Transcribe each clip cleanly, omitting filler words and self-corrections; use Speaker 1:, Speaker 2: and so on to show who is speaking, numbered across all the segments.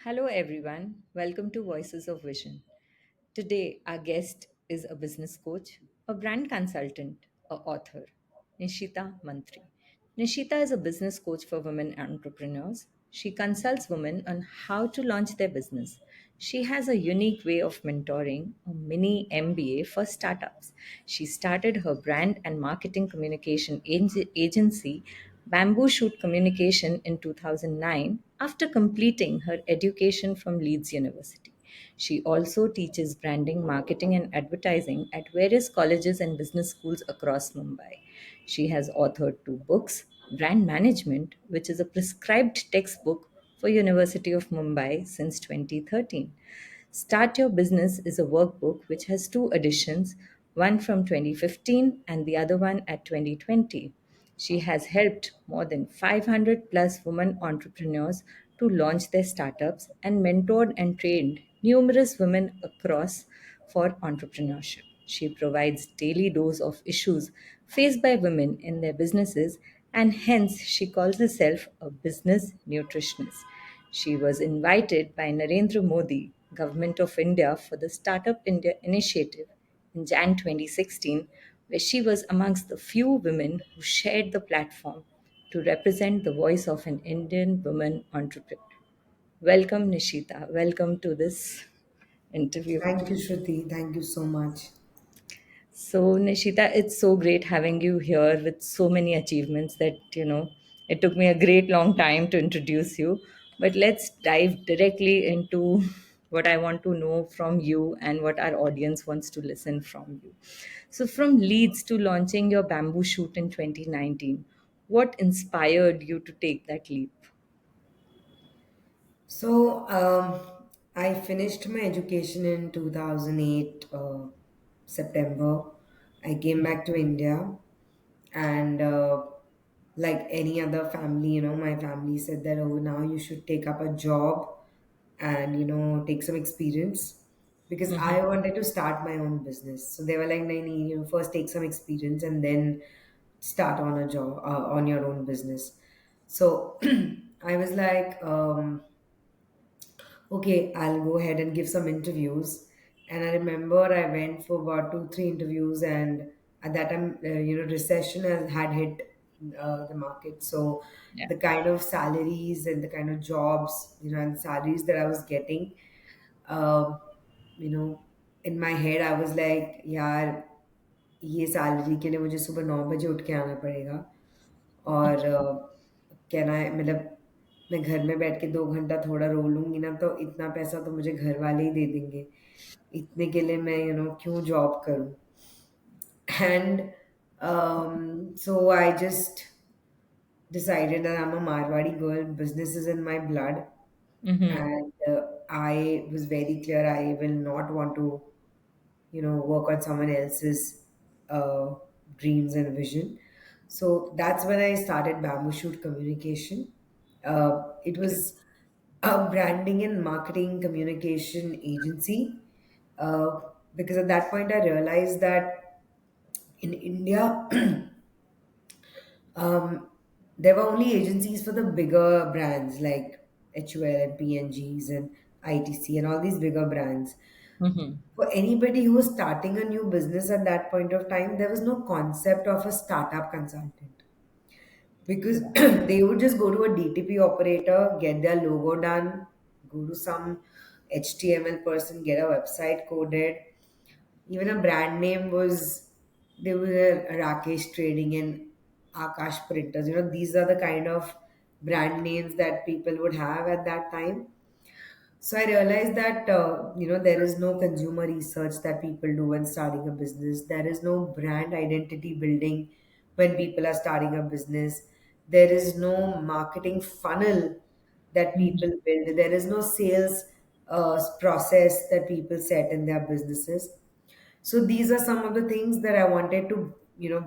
Speaker 1: Hello, everyone. Welcome to Voices of Vision. Today, our guest is a business coach, a brand consultant, a author, Nishita Mantry. Nishita is a business coach for women entrepreneurs. She consults women on how to launch their business. She has a unique way of mentoring, a mini MBA for startups. She started her brand and marketing communication agency, Bamboo Shoot Communication, in 2009 after completing her education from Leeds University. She also teaches branding, marketing, and advertising at various colleges and business schools across Mumbai. She has authored two books, Brand Management, which is a prescribed textbook for University of Mumbai since 2013. Start Your Business is a workbook which has two editions, one from 2015 and the other one at 2020. She has helped more than 500 plus women entrepreneurs to launch their startups and mentored and trained numerous women across for entrepreneurship. She provides daily dose of issues faced by women in their businesses, and hence she calls herself a business nutritionist. She was invited by Narendra Modi, Government of India, for the Startup India initiative in Jan 2016, where she was amongst the few women who shared the platform to represent the voice of an Indian woman entrepreneur. Welcome, Nishita. Welcome to this interview.
Speaker 2: Thank you, Shruti. Thank you so much.
Speaker 1: So, Nishita, it's so great having you here with so many achievements that, it took me a great long time to introduce you. But let's dive directly into what I want to know from you and what our audience wants to listen from you. So, from Leeds to launching your bamboo shoot in 2019, what inspired you to take that leap?
Speaker 2: I finished my education in 2008, September. I came back to India, and like any other family, my family said that, oh, now you should take up a job and, take some experience because I wanted to start my own business. So they were like, no, first take some experience and then start on a job, on your own business. So I was like, okay, I'll go ahead and give some interviews. And I remember I went for about two, three interviews, and at that time, recession had hit the market. So
Speaker 1: Yeah.
Speaker 2: the kind of salaries and the kind of jobs, and salaries that I was getting, uh, you know, in my head, I was like, यार ये salary के लिए मुझे सुबह 9 बजे उठ के आना पड़ेगा और कैन आई मतलब मैं घर में बैठ के 2 घंटा थोड़ा रो लूंगी ना तो इतना पैसा तो मुझे घर वाले ही दे देंगे इतने के लिए मैं क्यों जॉब करूं and so I just decided that I'm a Marwadi girl, business is in my blood,
Speaker 1: Mm-hmm.
Speaker 2: and I was very clear I will not want to work on someone else's uh, dreams and vision. So that's when I started Bamboo Shoot Communication. It was a branding and marketing communication agency, uh, because at that point I realized that in India, there were only agencies for the bigger brands like HUL and PNGs and ITC and all these bigger brands.
Speaker 1: Mm-hmm.
Speaker 2: For anybody who was starting a new business at that point of time, there was no concept of a startup consultant because they would just go to a DTP operator, get their logo done, go to some HTML person, get a website coded. Even a brand name was there were Rakesh Trading and Akash Printers. These are the kind of brand names that people would have at that time. So I realized that there is no consumer research that people do when starting a business. There is no brand identity building when people are starting a business. There is no marketing funnel that people build. There is no sales process that people set in their businesses. So these are some of the things that I wanted to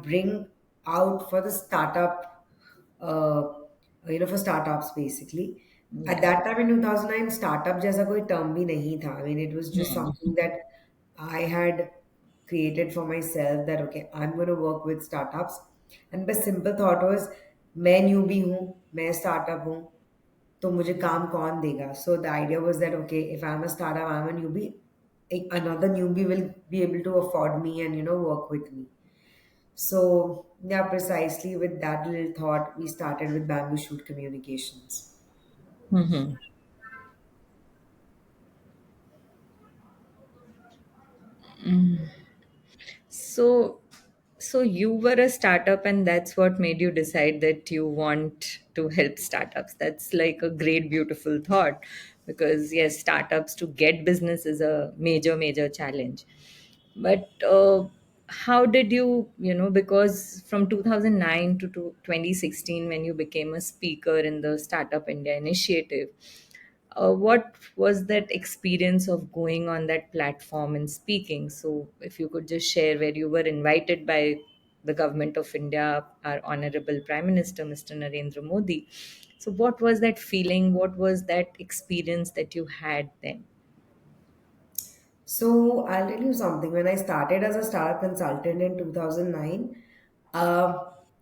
Speaker 2: bring out for the startup, uh, for startups basically. At
Speaker 1: Yeah.
Speaker 2: that time in 2009, startup जैसा कोई term भी नहीं था. I mean, it was just
Speaker 1: Hmm.
Speaker 2: something that I had created for myself that okay, I'm going to work with startups. And my simple thought was, मैं newbie हूँ, मैं startup हूँ, तो मुझे काम कौन देगा? So the idea was that okay, if I'm a startup, I'm a newbie, another newbie will be able to afford me and work with me. So yeah, precisely with that little thought, we started with Bamboo Shoot Communications.
Speaker 1: Mm-hmm. So, so you were a startup, and that's what made you decide that you want to help startups. That's like a great, beautiful thought, because yes, startups to get business is a major, major challenge. But how did you, because from 2009 to 2016, when you became a speaker in the Startup India initiative, what was that experience of going on that platform and speaking? So, if you could just share, where you were invited by the government of India, our Honorable Prime Minister, Mr. Narendra Modi. So, what was that feeling? What was that experience that you had then?
Speaker 2: So I'll tell you something. When I started as a startup consultant in 2009,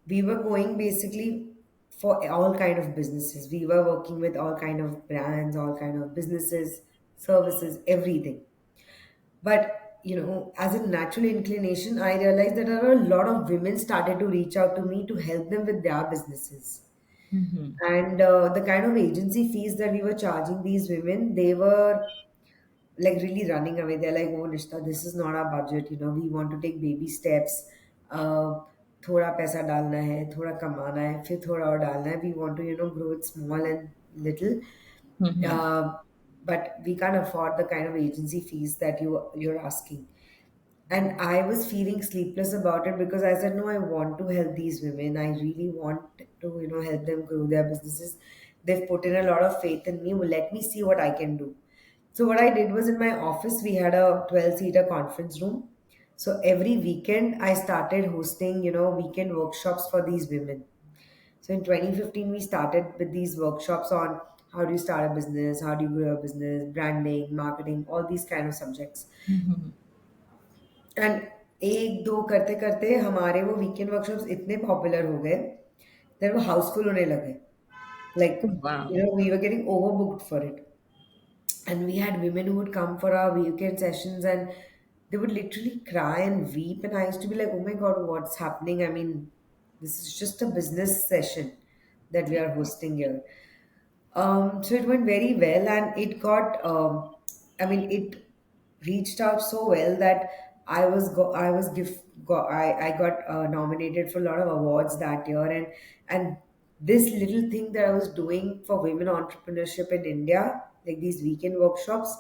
Speaker 2: we were going basically for all kind of businesses. We were working with all kind of brands, all kind of businesses, services, everything. But as a natural inclination, I realized that there are a lot of women started to reach out to me to help them with their businesses.
Speaker 1: Mm-hmm.
Speaker 2: And the kind of agency fees that we were charging these women, they were like really running away. They're like, oh, Nishta, this is not our budget. We want to take baby steps. Uh, थोड़ा पैसा डालना है, थोड़ा कमाना है, फिर थोड़ा और डालना है. We want to, grow it small and little.
Speaker 1: Mm-hmm.
Speaker 2: Uh, but we can't afford the kind of agency fees that you're asking. And I was feeling sleepless about it because I said, no, I want to help these women. I really want to, help them grow their businesses. They've put in a lot of faith in me. Well, let me see what I can do. So what I did was in my office, we had a 12-seater conference room. So every weekend, I started hosting, weekend workshops for these women. So in 2015, we started with these workshops on how do you start a business, how do you grow a business, branding, marketing, all these kind of subjects.
Speaker 1: Mm-hmm.
Speaker 2: And एक दो करते करते हमारे वो weekend workshops इतने popular हो गए then वो हाउसफुल होने लगे like
Speaker 1: Oh, wow.
Speaker 2: We were getting overbooked for it and we had women who would come for our weekend sessions and they would literally cry and weep and I used to be like, oh my god, what's happening? I mean, this is just a business session that we are hosting here. So it went very well, and it got. It reached out so well that I got nominated for a lot of awards that year, and this little thing that I was doing for women entrepreneurship in India, like these weekend workshops,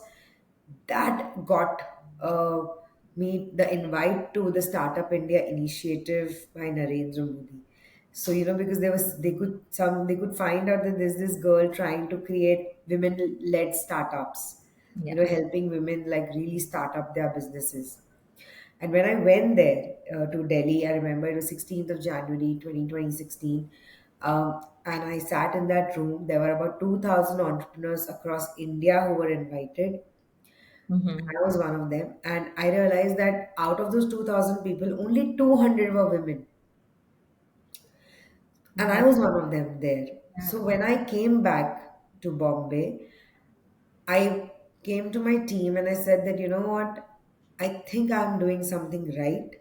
Speaker 2: that got me the invite to the Startup India initiative by Narendra Modi. So because they could find out that there's this girl trying to create women-led startups,
Speaker 1: Yeah.
Speaker 2: helping women like really start up their businesses. And when I went there to Delhi, I remember it was 16th of January 2016. And I sat in that room. There were about 2,000 entrepreneurs across India who were invited.
Speaker 1: Mm-hmm.
Speaker 2: I was one of them. And I realized that out of those 2,000 people, only 200 were women. And I
Speaker 1: Wow.
Speaker 2: was one of them there.
Speaker 1: Yeah.
Speaker 2: So when I came back to Bombay, I came to my team and I said that, you know what, I think I'm doing something right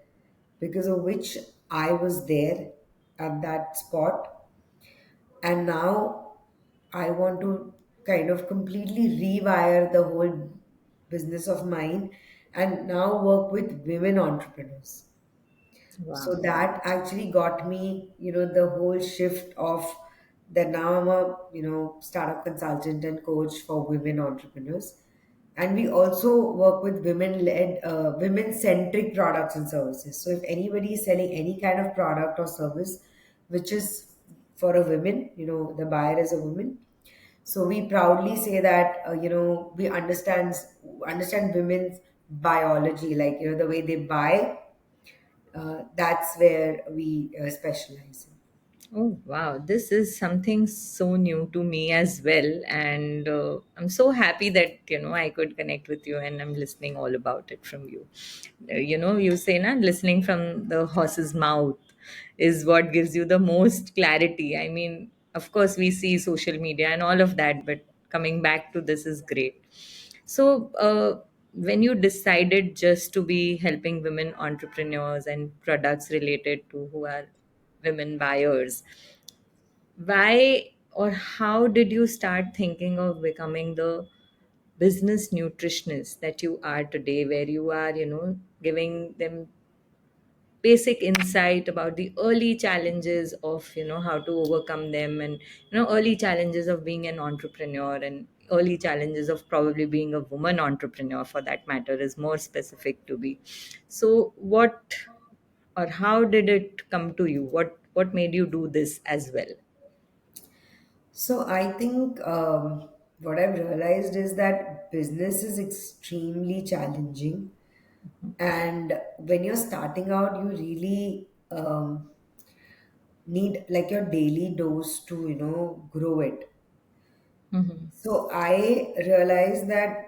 Speaker 2: because of which I was there at that spot. And now I want to kind of completely rewire the whole business of mine and now work with women entrepreneurs. So
Speaker 1: Wow.
Speaker 2: that actually got me, the whole shift of that now I'm a, startup consultant and coach for women entrepreneurs. And we also work with women-led, women-centric products and services. So if anybody is selling any kind of product or service which is for a woman, the buyer is a woman. So we proudly say that, we understand women's biology, like, the way they buy, that's where we specialize in.
Speaker 1: Oh, wow. This is something so new to me as well. And I'm so happy that, I could connect with you and I'm listening all about it from you. You say, na, listening from the horse's mouth is what gives you the most clarity. I mean, Of course, we see social media and all of that, but coming back to this is great. So, when you decided just to be helping women entrepreneurs and products related to who are women buyers, why or how did you start thinking of becoming the business nutritionist that you are today, where you are, giving them basic insight about the early challenges of, how to overcome them, and early challenges of being an entrepreneur, and early challenges of probably being a woman entrepreneur for that matter is more specific to be. So what or how did it come to you? What made you do this as well?
Speaker 2: So I think what I've realized is that business is extremely challenging, and when you're starting out, you really need like your daily dose to grow it.
Speaker 1: Mm-hmm.
Speaker 2: So I realized that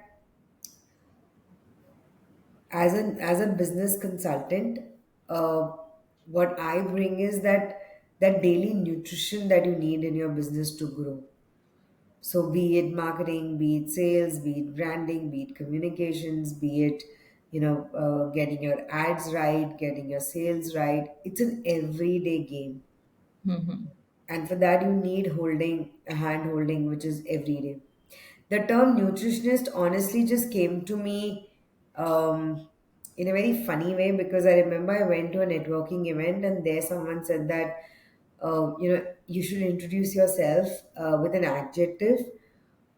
Speaker 2: as a business consultant, uh, what I bring is that daily nutrition that you need in your business to grow. So be it marketing, be it sales, be it branding, be it communications, be it getting your ads right, getting your sales right. It's an everyday game,
Speaker 1: Mm-hmm.
Speaker 2: and for that you need holding a hand holding, which is every day. The term nutritionist honestly just came to me in a very funny way, because I remember I went to a networking event and there someone said that you should introduce yourself with an adjective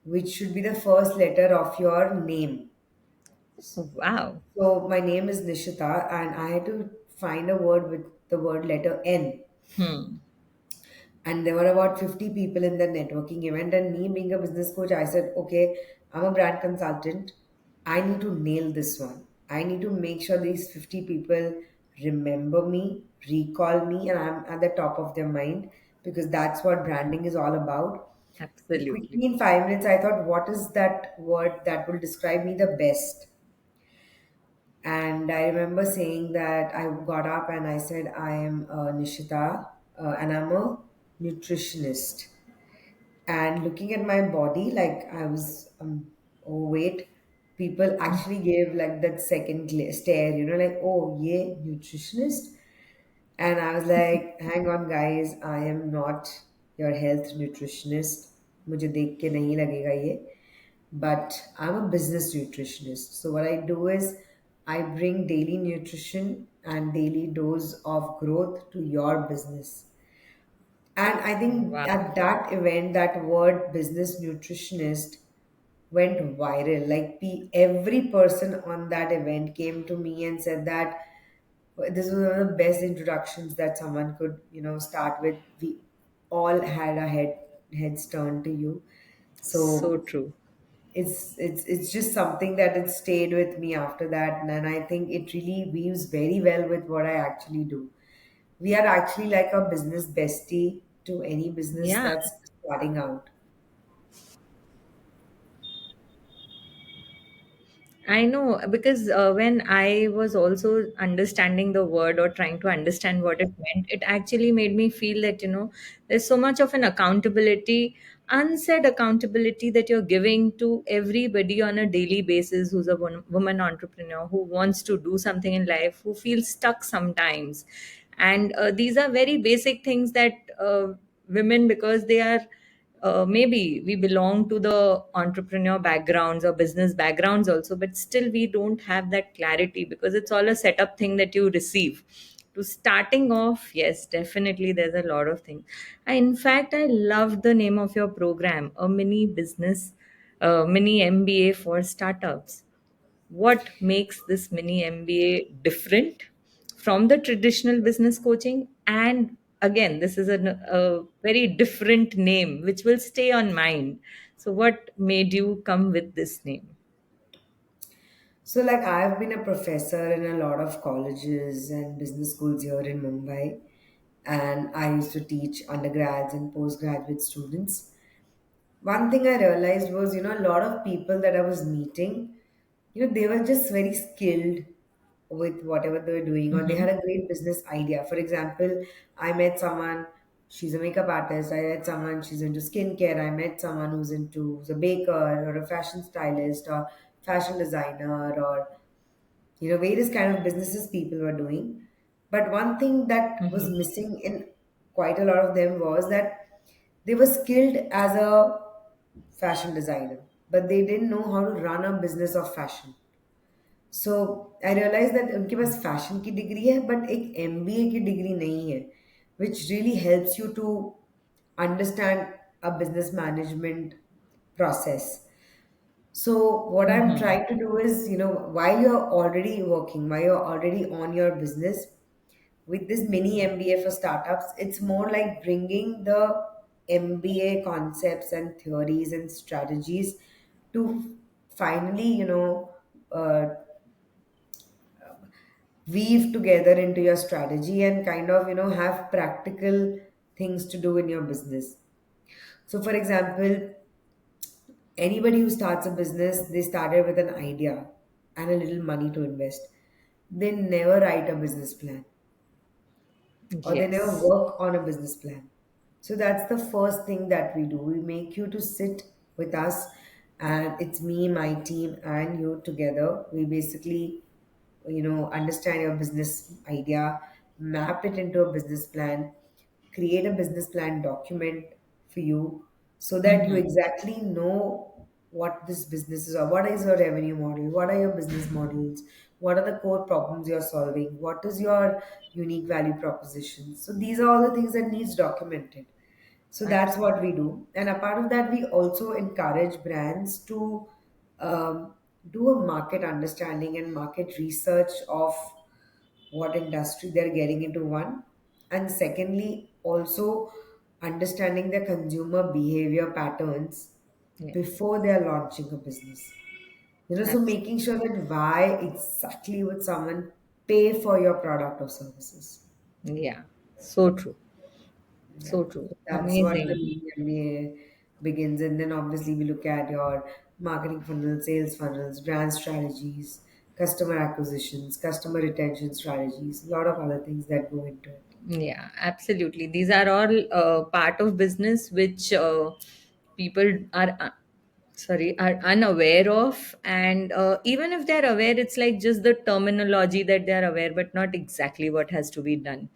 Speaker 2: which should be the first letter of your name.
Speaker 1: Oh, wow.
Speaker 2: So my name is Nishita, and I had to find a word with the word letter N.
Speaker 1: Hmm.
Speaker 2: And there were about 50 people in the networking event. And me being a business coach, I said, okay, I'm a brand consultant. I need to nail this one. I need to make sure these 50 people remember me, recall me, and I'm at the top of their mind, because that's what branding is all about. And
Speaker 1: Absolutely.
Speaker 2: quickly in 5 minutes, I thought, what is that word that will describe me the best? And I remember saying that I got up and I said, I am Nishita, and I'm a nutritionist. And looking at my body, like I was overweight, people actually gave like that second stare, like, oh, yeah, nutritionist. And I was like, hang on, guys, I am not your health nutritionist. मुझे देख के नहीं लगेगा ये, but I'm a business nutritionist. So what I do is I bring daily nutrition and daily dose of growth to your business. And I think
Speaker 1: Wow.
Speaker 2: at that event, that word business nutritionist went viral. Like every person on that event came to me and said that this was one of the best introductions that someone could, start with. We all had our heads turned to you.
Speaker 1: So
Speaker 2: So
Speaker 1: true.
Speaker 2: it's just something that it stayed with me after that, and I think it really weaves very well with what I actually do. We are actually like a business bestie to any business
Speaker 1: Yeah.
Speaker 2: that's starting out.
Speaker 1: I know because when I was also understanding the word or trying to understand what it meant, it actually made me feel that, there's so much of an accountability, unsaid accountability that you're giving to everybody on a daily basis who's a woman entrepreneur who wants to do something in life, who feels stuck sometimes. And these are very basic things that women, because they are maybe we belong to the entrepreneur backgrounds or business backgrounds also, but still we don't have that clarity because it's all a setup thing that you receive to starting off. Yes, definitely there's a lot of things. In fact, I love the name of your program, a mini business, mini MBA for startups. What makes this mini MBA different from the traditional business coaching? And again, this is a very different name which will stay on mind. So, what made you come with this name?
Speaker 2: So, like, I've been a professor in a lot of colleges and business schools here in Mumbai, and I used to teach undergrads and postgraduate students. One thing I realized was, a lot of people that I was meeting, they were just very skilled with whatever they were doing, or they
Speaker 1: Mm-hmm.
Speaker 2: had a great business idea. For example, I met someone, she's a makeup artist. I met someone she's into skincare. I met someone who's a baker or a fashion stylist or fashion designer or various kind of businesses people were doing. But one thing that was
Speaker 1: Mm-hmm.
Speaker 2: missing in quite a lot of them was that they were skilled as a fashion designer, but they didn't know how to run a business of fashion. So I realise that उनके पास fashion की degree है but एक MBA की degree नहीं है which really helps you to understand a business management process. So what I'm
Speaker 1: Mm-hmm.
Speaker 2: trying to do is, while you're already working, while you're already on your business, with this mini MBA for startups, it's more like bringing the MBA concepts and theories and strategies to finally, uh, weave together into your strategy and kind of, have practical things to do in your business. So, for example, anybody who starts a business, they started with an idea and a little money to invest. They never write a business plan or they never
Speaker 1: Yes.
Speaker 2: work on a business plan. So that's the first thing that we do. We make you to sit with us, and it's me, my team, and you together. We basically, understand your business idea, map it into a business plan, create a business plan document for you so that you
Speaker 1: Mm-hmm.
Speaker 2: exactly know what this business is or what is your revenue model, what are your business models, what are the core problems you're solving, what is your unique value proposition. So these are all the things that needs documented. So that's
Speaker 1: Absolutely.
Speaker 2: what we do. And a part of that, we also encourage brands to do a market understanding and market research of what industry they're getting into, one. And secondly, also understanding the consumer behavior patterns
Speaker 1: Yeah.
Speaker 2: before they're launching a business. So
Speaker 1: Absolutely.
Speaker 2: making sure that why exactly would someone pay for your product or services.
Speaker 1: Yeah. So true.
Speaker 2: Yeah,
Speaker 1: So true.
Speaker 2: that's what the
Speaker 1: Amazing.
Speaker 2: Mini MBA begins. And then obviously we look at your marketing funnels, sales funnels, brand strategies, customer acquisitions, customer retention strategies, a lot of other things that go into it.
Speaker 1: Yeah, absolutely. These are all part of business which people are sorry, are unaware of, and even if they're aware, it's like just the terminology that they're aware, but not exactly what has to be done.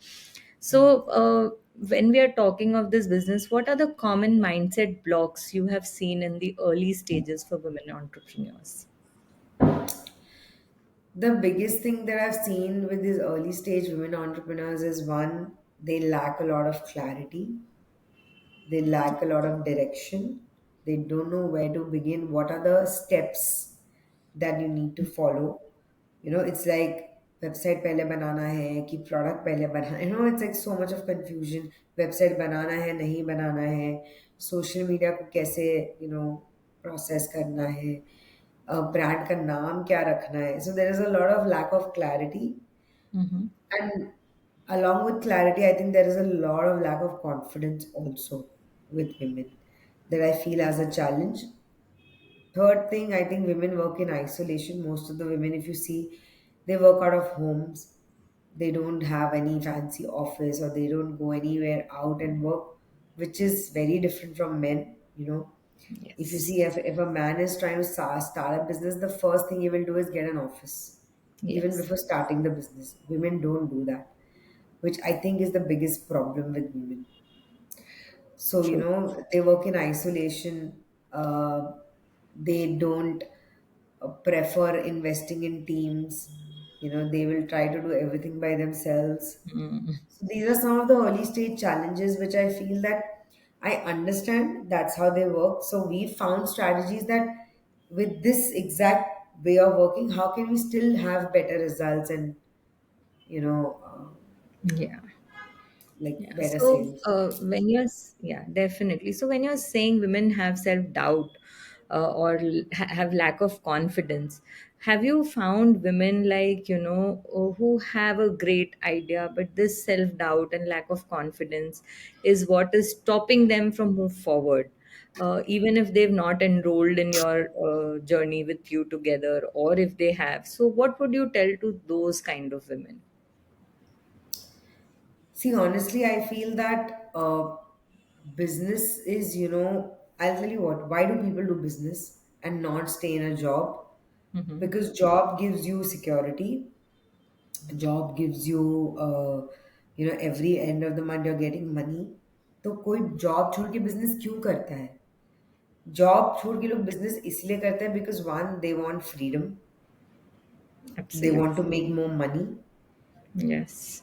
Speaker 1: So when we are talking of this business, what are the common mindset blocks you have seen in the early stages for women entrepreneurs?
Speaker 2: The biggest thing that I've seen with these early stage women entrepreneurs is one, they lack a lot of clarity, they lack a lot of direction, they don't know where to begin, what are the steps that you need to follow. It's like website पहले बनाना है कि product पहले बनाना, it's like so much of confusion. Website बनाना है नहीं बनाना है, social media को कैसे process करना है, brand का नाम क्या रखना है. So there is a lot of lack of clarity,
Speaker 1: Mm-hmm.
Speaker 2: and along with clarity, I think there is a lot of lack of confidence also with women that I feel as a challenge. Third thing, I think women work in isolation. Most of the women, if you see, they work out of homes. They don't have any fancy office or they don't go anywhere out and work, which is very different from men. If you
Speaker 1: Yes.
Speaker 2: see, if a man is trying to start a business, the first thing he will do is get an office, even
Speaker 1: Yes.
Speaker 2: before starting the business. Women don't do that, which I think is the biggest problem with women. So,
Speaker 1: True.
Speaker 2: they work in isolation. They don't prefer investing in teams. They will try to do everything by themselves.
Speaker 1: Mm.
Speaker 2: So these are some of the early stage challenges which I feel that I understand that's how they work. So we found strategies that with this exact way of working, how can we still have better results and, you know, uh,
Speaker 1: Yeah.
Speaker 2: like
Speaker 1: Yeah.
Speaker 2: better
Speaker 1: So
Speaker 2: sales?
Speaker 1: yeah, definitely. So when you're saying women have self doubt or have lack of confidence, have you found women like, who have a great idea, but this self doubt and lack of confidence is what is stopping them from move forward? Even if they've not enrolled in your journey with you together, or if they have. So, what would you tell to those kind of women?
Speaker 2: See, honestly, I feel that business is, I'll tell you what, why do people do business and not stay in a job?
Speaker 1: Mm-hmm.
Speaker 2: Because job gives you security. Job gives you, every end of the month you're getting money. तो कोई job छोड़ के business क्यों करता है? Job छोड़ के लोग बिजनेस इसलिए करते हैं because one they want freedom, they want to
Speaker 1: Absolutely.
Speaker 2: make more money,
Speaker 1: Yes.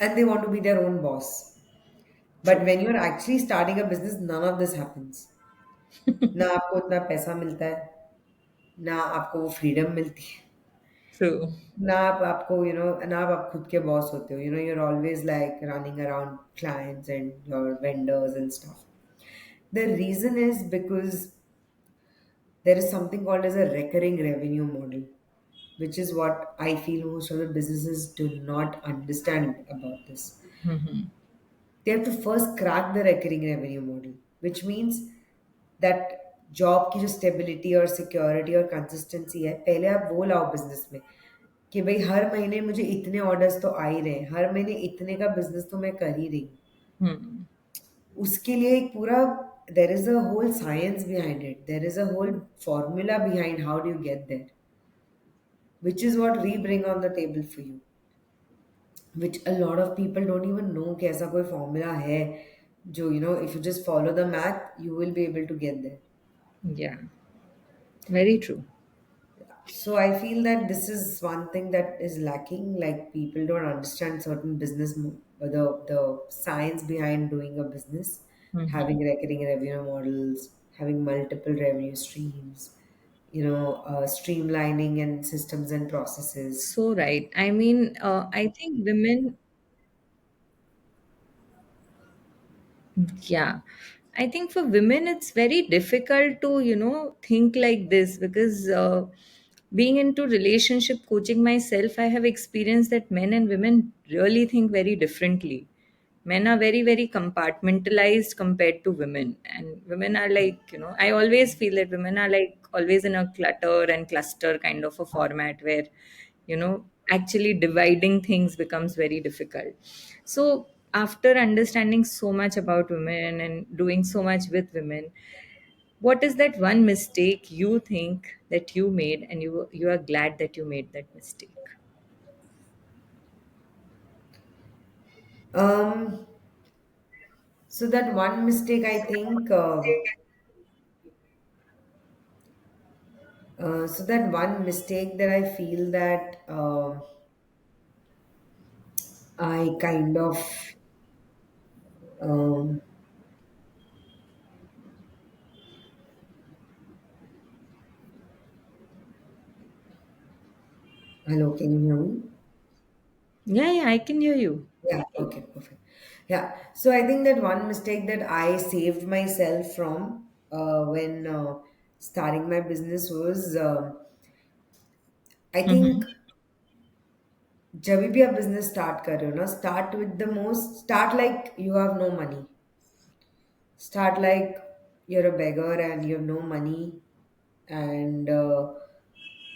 Speaker 2: and they want to be their own boss. But
Speaker 1: True.
Speaker 2: when you're actually starting a business, none of this happens. ना आपको उतना पैसा मिलता है, ना आपको वो freedom मिलती है,
Speaker 1: True.
Speaker 2: ना आपको ना आप खुद के बॉस होते हो. you're always like running around clients and your vendors and stuff. The reason is because there is something called as a recurring revenue model, which is what I feel most of the businesses do not understand about this.
Speaker 1: Mm-hmm.
Speaker 2: They have to first crack the recurring revenue model, which means that job की जो stability और security और consistency है, पहले आप वो लाओ business में कि भाई हर महीने मुझे इतने ऑर्डर्स तो आ ही रहे हैं, हर महीने इतने का बिजनेस तो मैं कर ही रही हूँ.
Speaker 1: Hmm.
Speaker 2: उसके लिए एक पूरा, there is a whole science behind it, there is a whole formula behind how do you get there, which is what we bring on the table for you, which a lot of people don't even know कि ऐसा कोई formula है जो, if you just follow the math you will be able to get there.
Speaker 1: Yeah. Very true.
Speaker 2: So I feel that this is one thing that is lacking. Like people don't understand certain the science behind doing a business,
Speaker 1: Mm-hmm.
Speaker 2: having recurring revenue models, having multiple revenue streams, streamlining and systems and processes.
Speaker 1: So right. I mean, I think women. Yeah. I think for women, it's very difficult to, think like this because being into relationship coaching myself, I have experienced that men and women really think very differently. Men are very, very compartmentalized compared to women. And women are like, I always feel that women are like always in a clutter and cluster kind of a format where, actually dividing things becomes very difficult. So, after understanding so much about women and doing so much with women, what is that one mistake you think that you made and you are glad that you made that mistake?
Speaker 2: Um, so that one mistake, I think, so that one mistake that I feel that I kind of, um, hello, can you hear me?
Speaker 1: Yeah, yeah, I can hear you.
Speaker 2: Yeah, okay, perfect. Yeah, so I think that one mistake that I saved myself from when starting my business was, I think,
Speaker 1: Mm-hmm.
Speaker 2: जब भी आप business start कर रहे हो ना, start like you have no money. Start like you're a beggar and you have no money. And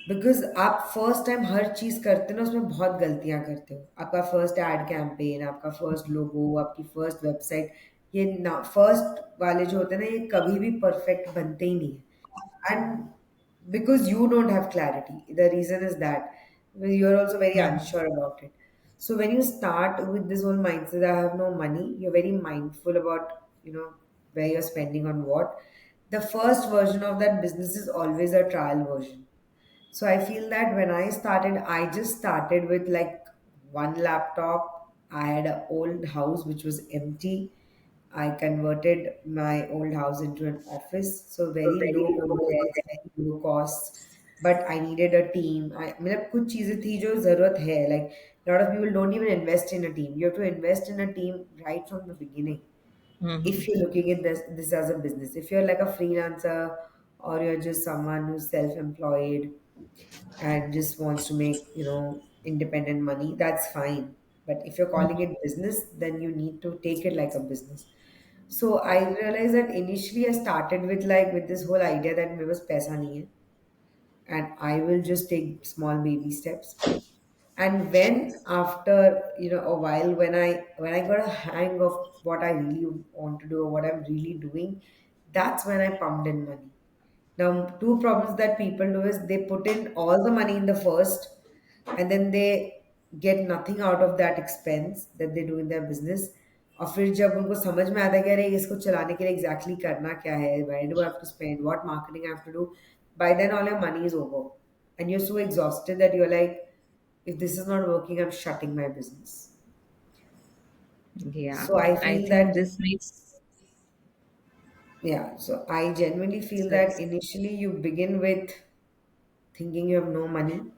Speaker 2: because आप first time हर चीज करते हो ना, उसमें बहुत गलतियां करते हो. आपका फर्स्ट एड कैंपेन, आपका फर्स्ट लोगो, आपकी फर्स्ट वेबसाइट, ये ना फर्स्ट वाले जो होते हैं ना, ये कभी भी परफेक्ट बनते ही नहीं है. And because you don't have clarity, the reason is that you're also very
Speaker 1: Mm-hmm.
Speaker 2: unsure about it. So when you start with this whole mindset, I have no money, you're very mindful about, where you're spending on what. The first version of that business is always a trial version. So I feel that when I started, I just started with like one laptop. I had an old house which was empty. I converted my old house into an office. So very low overheads, very low costs. But I needed a team. मतलब कुछ चीजें थी जो जरूरत है. Like a lot of people don't even invest in a team. You have to invest in a team right from the beginning
Speaker 1: Mm-hmm.
Speaker 2: if you're looking at this as a business. If you're like a freelancer or you're just someone who's self-employed and just wants to make, independent money, that's fine. But if you're calling it business, then you need to take it like a business. So I realized that initially I started with like with this whole idea that मेरे पास पैसा नहीं है and I will just take small baby steps. And when after a while, when I got a hang of what I really want to do or what I'm really doing, that's when I pumped in money. Now, two problems that people do is they put in all the money in the first, and then they get nothing out of that expense that they do in their business. और फिर जब उनको समझ में आता है कि अरे इसको चलाने के लिए एग्जैक्टली करना क्या है, where do I have to spend, what marketing I have to do, by then all your money is over and you're so exhausted that you're like, if this is not working, I'm shutting my business.
Speaker 1: Yeah,
Speaker 2: So I
Speaker 1: I
Speaker 2: feel
Speaker 1: think
Speaker 2: that,
Speaker 1: this makes.
Speaker 2: yeah, so I genuinely feel
Speaker 1: Sorry.
Speaker 2: that initially you begin with thinking you have no money,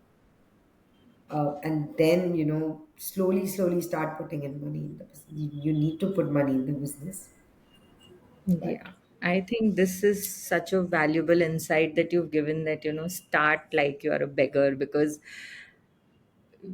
Speaker 2: and then slowly start putting in money in the business. You need to put money in the business, but
Speaker 1: Yeah, I think this is such a valuable insight that you've given, that, start like you are a beggar, because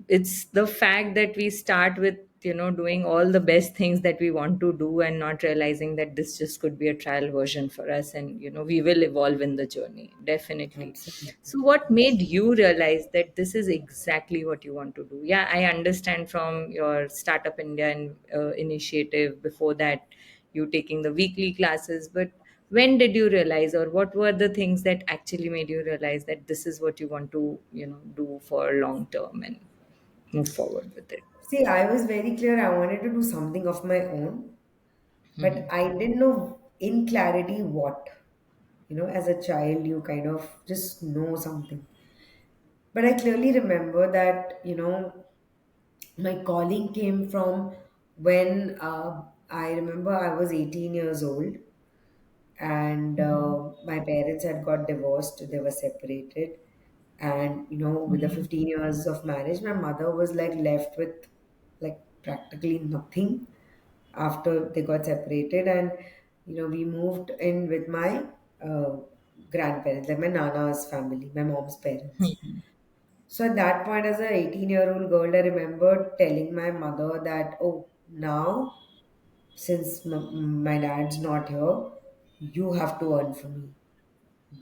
Speaker 1: it's the fact that we start with, doing all the best things that we want to do and not realizing that this just could be a trial version for us, and we will evolve in the journey, definitely.
Speaker 2: absolutely.
Speaker 1: So what made you realize that this is exactly what you want to do? Yeah, I understand from your Startup India and initiative, before that you taking the weekly classes, but when did you realize, or what were the things that actually made you realize that this is what you want to do for long term and move forward with it?
Speaker 2: See, I was very clear I wanted to do something of my own, but I didn't know in clarity what. As a child, you kind of just know something. But I clearly remember that, my calling came from when I remember I was 18 years old, and
Speaker 1: Mhm.
Speaker 2: my parents had got divorced, they were separated. And with the
Speaker 1: Mhm.
Speaker 2: 15 years of marriage, my mother was like left with like practically nothing after they got separated. And we moved in with my uh, grandparents, like my nana's family, my mom's parents.
Speaker 1: Mhm.
Speaker 2: So at that point, as a 18-year-old girl, I remember telling my mother that, oh, now since my dad's not here, you have to earn for me.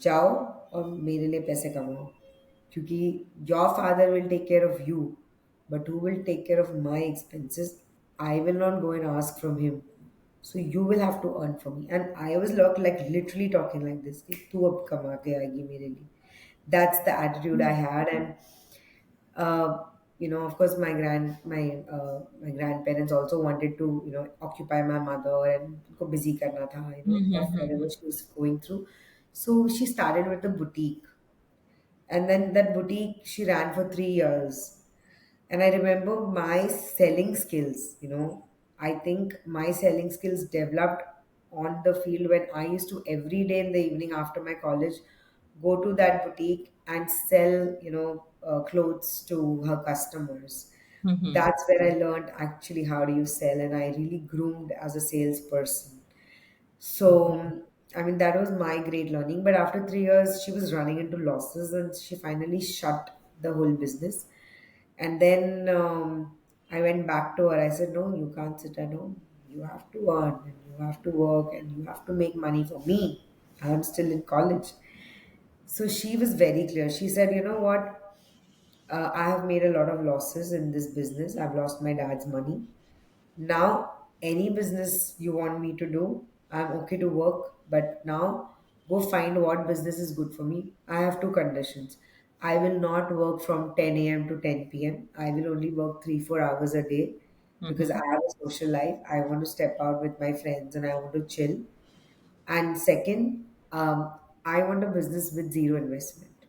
Speaker 2: जाओ और मेरे लिए पैसे कमाओ, क्योंकि your father will take care of you, but who will take care of my expenses? I will not go and ask from him, so you will have to earn for me. And I was like literally talking like this कि तू अब कमा के आएगी मेरे लिए. That's the attitude I had. And uh, of course, my grandparents also wanted to occupy my mother and उनको busy करना था, of whatever
Speaker 1: Mhm.
Speaker 2: she was going through. So she started with the boutique, and then that boutique she ran for 3 years. And I remember my selling skills. I think my selling skills developed on the field when I used to every day in the evening after my college go to that boutique and sell, clothes to her customers.
Speaker 1: Mhm.
Speaker 2: That's where I learned actually how do you sell, and I really groomed as a salesperson. So, I mean, that was my great learning. But after 3 years, she was running into losses and she finally shut the whole business. And then I went back to her. I said, no, you can't sit at home. You have to earn and you have to work and you have to make money for me. I'm still in college. So she was very clear. She said, you know what? I have made a lot of losses in this business. I've lost my dad's money. Now, any business you want me to do, I'm okay to work, but now go find what business is good for me. I have two conditions. I will not work from 10 a.m. to 10 p.m. I will only work 3-4 hours a day because I
Speaker 1: Mhm.
Speaker 2: have a social life. I want to step out with my friends and I want to chill. And second, I want a business with zero investment.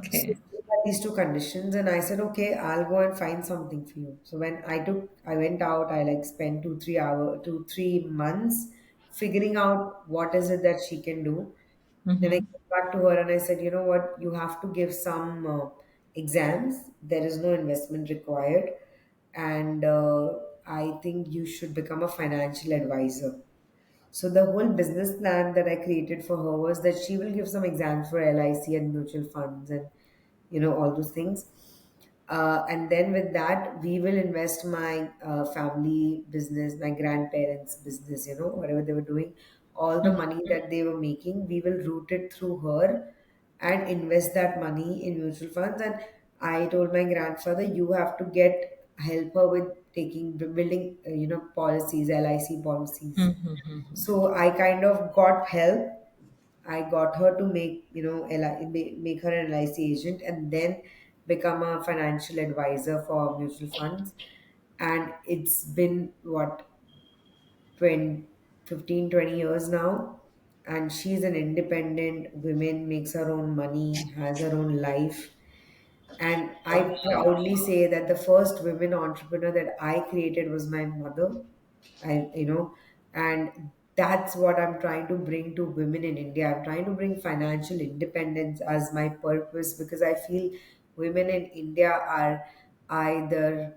Speaker 2: So
Speaker 1: Okay.
Speaker 2: she had these two conditions, and I said, okay, I'll go and find something for you. So when I went out, I like spent 2-3 months figuring out what is it that she can do. Then I
Speaker 1: Mhm.
Speaker 2: came back to her and I said, you know what, you have to give some exams. There is no investment required, and I think you should become a financial advisor. So the whole business plan that I created for her was that she will give some exams for LIC and mutual funds and all those things. And then with that, we will invest my family business, my grandparents' business, whatever they were doing, all the money
Speaker 1: Mhm.
Speaker 2: that they were making, we will route it through her and invest that money in mutual funds. And I told my grandfather, you have to get help her with taking building, policies, LIC policies. So I kind of got help. I got her to make, make her an LIC agent and then become a financial advisor for mutual funds. And it's been what, 20, 15, 20 years now. And she's an independent woman, makes her own money, has her own life. And I proudly say that the first women entrepreneur that I created was my mother. And that's what I'm trying to bring to women in India. I'm trying to bring financial independence as my purpose because I feel women in India are either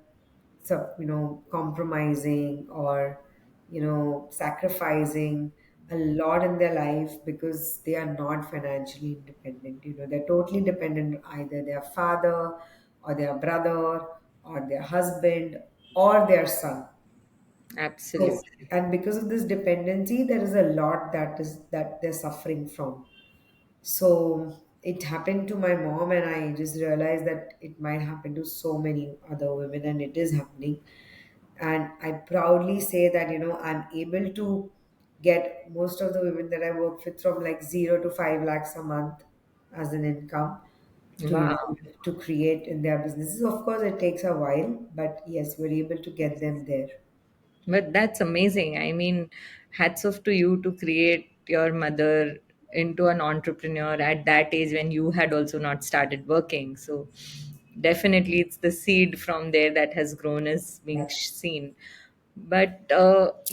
Speaker 2: compromising or sacrificing a lot in their life because they are not financially independent. They're totally dependent on either their father or their brother or their husband or their son. So,
Speaker 1: Absolutely.
Speaker 2: and because of this dependency, there is a lot that they're suffering from. So it happened to my mom, and I just realized that it might happen to so many other women, and it is happening. And I proudly say that I'm able to get most of the women that I work with from like 0 to 5 lakhs a month as an income to
Speaker 1: Wow.
Speaker 2: to create in their businesses. Of course, it takes a while, but yes, we're able to get them there.
Speaker 1: But that's amazing. I mean, hats off to you to create your mother into an entrepreneur at that age when you had also not started working. So definitely it's the seed from there that has grown is being seen. But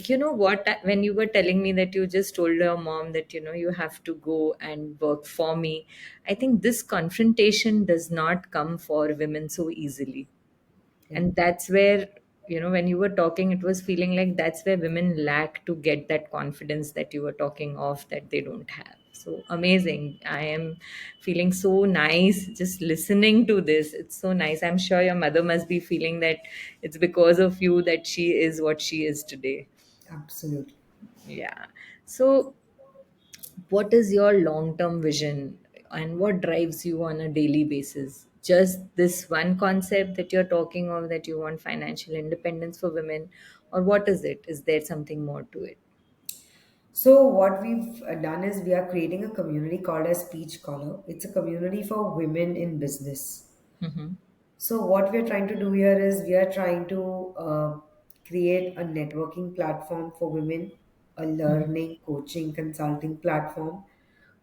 Speaker 1: you know what? When you were telling me that you just told your mom that you have to go and work for me, I think this confrontation does not come for women so easily,
Speaker 2: Yeah,
Speaker 1: and that's where when you were talking it was feeling like that's where women lack to get that confidence that you were talking of that they don't have. So amazing. I am feeling so nice just listening to this. It's so nice. I'm sure your mother must be feeling that it's because of you that she is what she is today.
Speaker 2: absolutely.
Speaker 1: Yeah. So what is your long term vision and what drives you on a daily basis? Just this one concept that you're talking of, that you want financial independence for women, or what is it? Is there something more to it?
Speaker 2: So what we've done is we are creating a community called as Speech Collar. It's a community for women in business.
Speaker 1: Mm-hmm.
Speaker 2: So what we're trying to do here is we are trying to create a networking platform for women, a learning, coaching, consulting platform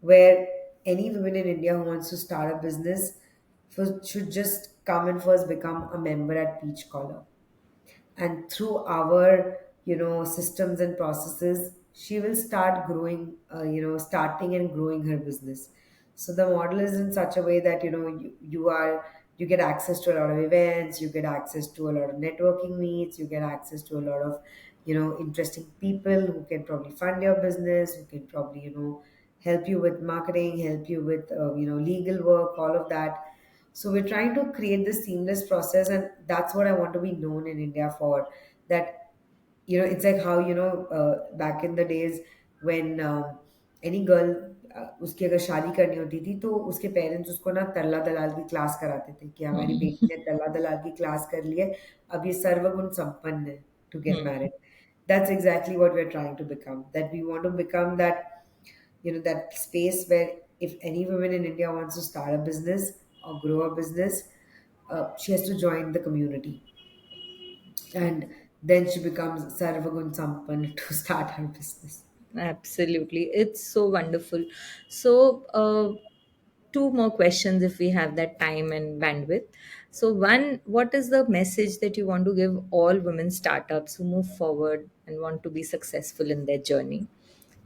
Speaker 2: where any woman in India who wants to start a business should just come and first become a member at Peach Collar, and through our systems and processes she will start growing, starting and growing her business. So the model is in such a way that you get access to a lot of events, you get access to a lot of networking meets, you get access to a lot of interesting people who can probably fund your business, who can probably help you with marketing, help you with legal work, all of that. So we're trying to create this seamless process, and that's what I want to be known in India for. That it's like how back in the days when any girl उसकी अगर शादी करनी होती थी तो उसके parents उसको ना तल्ला दलाल की क्लास कराते थे कि हमारी बेटी ने तल्ला दलाल की क्लास कर ली है, अब ये सर्वगुण संपन्न है to get married. That's exactly what we're trying to become. That we want to become that that space where if any woman in India wants to start a business or grow a business, she has to join the community, and then she becomes sarvagun sampan to start her business.
Speaker 1: Absolutely. It's so wonderful. So, two more questions if we have that time and bandwidth. So, one, what is the message that you want to give all women startups who move forward and want to be successful in their journey?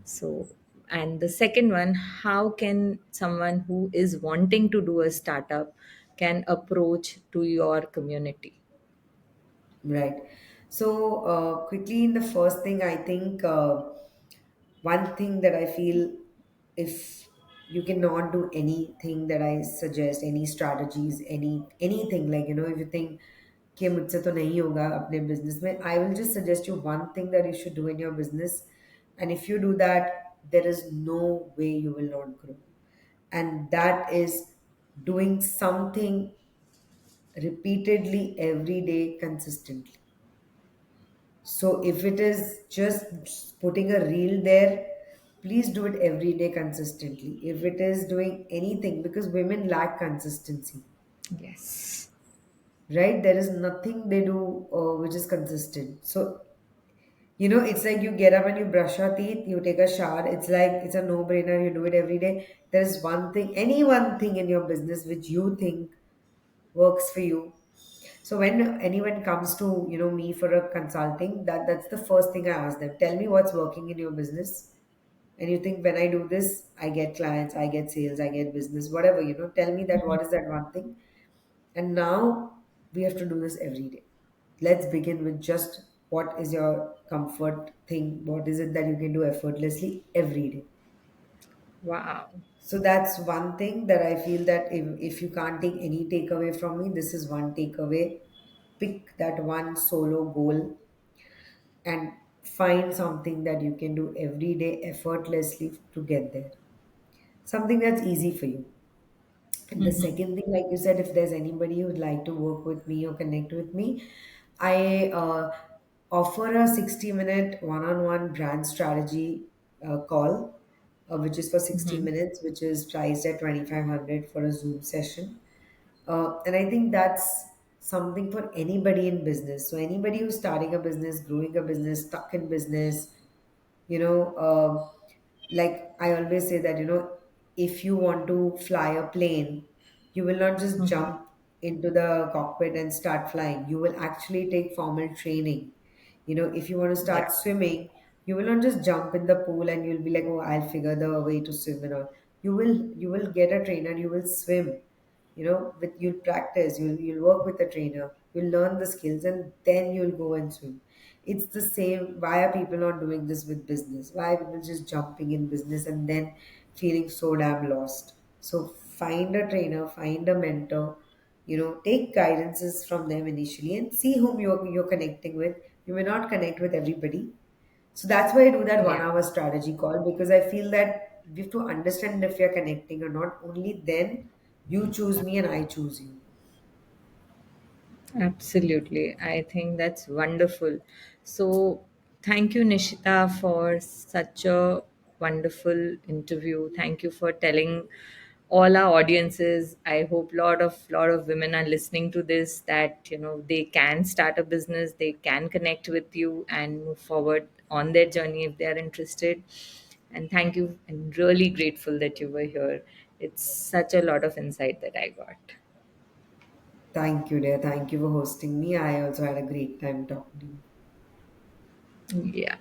Speaker 1: So, and the second one, how can someone who is wanting to do a startup can approach to your community?
Speaker 2: Right. So, quickly, in the first thing, I think one thing that I feel, if you cannot do anything that I suggest, any strategies, anything, like if you think कि मुझसे तो नहीं होगा अपने business में, I will just suggest you one thing that you should do in your business, and if you do that, there is no way you will not grow, and that is doing something repeatedly every day consistently. So if it is just putting a reel there, please do it every day consistently. If it is doing anything, because women lack consistency,
Speaker 1: Yes.
Speaker 2: right? There is nothing they do which is consistent. So, you know, it's like you get up and you brush your teeth, you take a shower. It's like it's a no brainer. You do it every day. There's one thing, any one thing in your business which you think works for you. So when anyone comes to me for a consulting, that's the first thing I ask them. Tell me what's working in your business. And you think when I do this, I get clients, I get sales, I get business, whatever. Tell me that what is that one thing. And now we have to do this every day. Let's begin with just what is your comfort thing? What is it that you can do effortlessly every day?
Speaker 1: Wow.
Speaker 2: So that's one thing that I feel that if you can't take any takeaway from me, this is one takeaway. Pick that one solo goal and find something that you can do every day effortlessly to get there. Something that's easy for you. And the second thing, like you said, if there's anybody who would like to work with me or connect with me, I offer a 60-minute one on one brand strategy call, which is for 60
Speaker 1: Mm-hmm.
Speaker 2: minutes, which is priced at 2500 for a Zoom session. And I think that's something for anybody in business. So, anybody who's starting a business, growing a business, stuck in business, you know, like I always say that, if you want to fly a plane, you will not just
Speaker 1: Mm-hmm.
Speaker 2: jump into the cockpit and start flying. You will actually take formal training. If you want to
Speaker 1: Yeah.
Speaker 2: start swimming, you will not just jump in the pool and you'll be like, oh, I'll figure the way to swim and all. You will get a trainer, you will swim, with you'll practice, you'll work with the trainer, you'll learn the skills, and then you'll go and swim. It's the same. Why are people not doing this with business? Why are people just jumping in business and then feeling so damn lost? So find a trainer, find a mentor, take guidances from them initially and see whom you're connecting with. You may not connect with everybody. So that's why I do that one
Speaker 1: Yeah.
Speaker 2: hour strategy call, because I feel that we have to understand if you're connecting or not. Only then you choose me and I choose you.
Speaker 1: Absolutely. I think that's wonderful. So, thank you, Nishita, for such a wonderful interview. Thank you for telling all our audiences. I hope lot of women are listening to this, that they can start a business, they can connect with you and move forward on their journey if they are interested. And thank you. I'm really grateful that you were here. It's such a lot of insight that I got.
Speaker 2: Thank you, dear. Thank you for hosting me. I also had a great time talking to you.
Speaker 1: Yeah.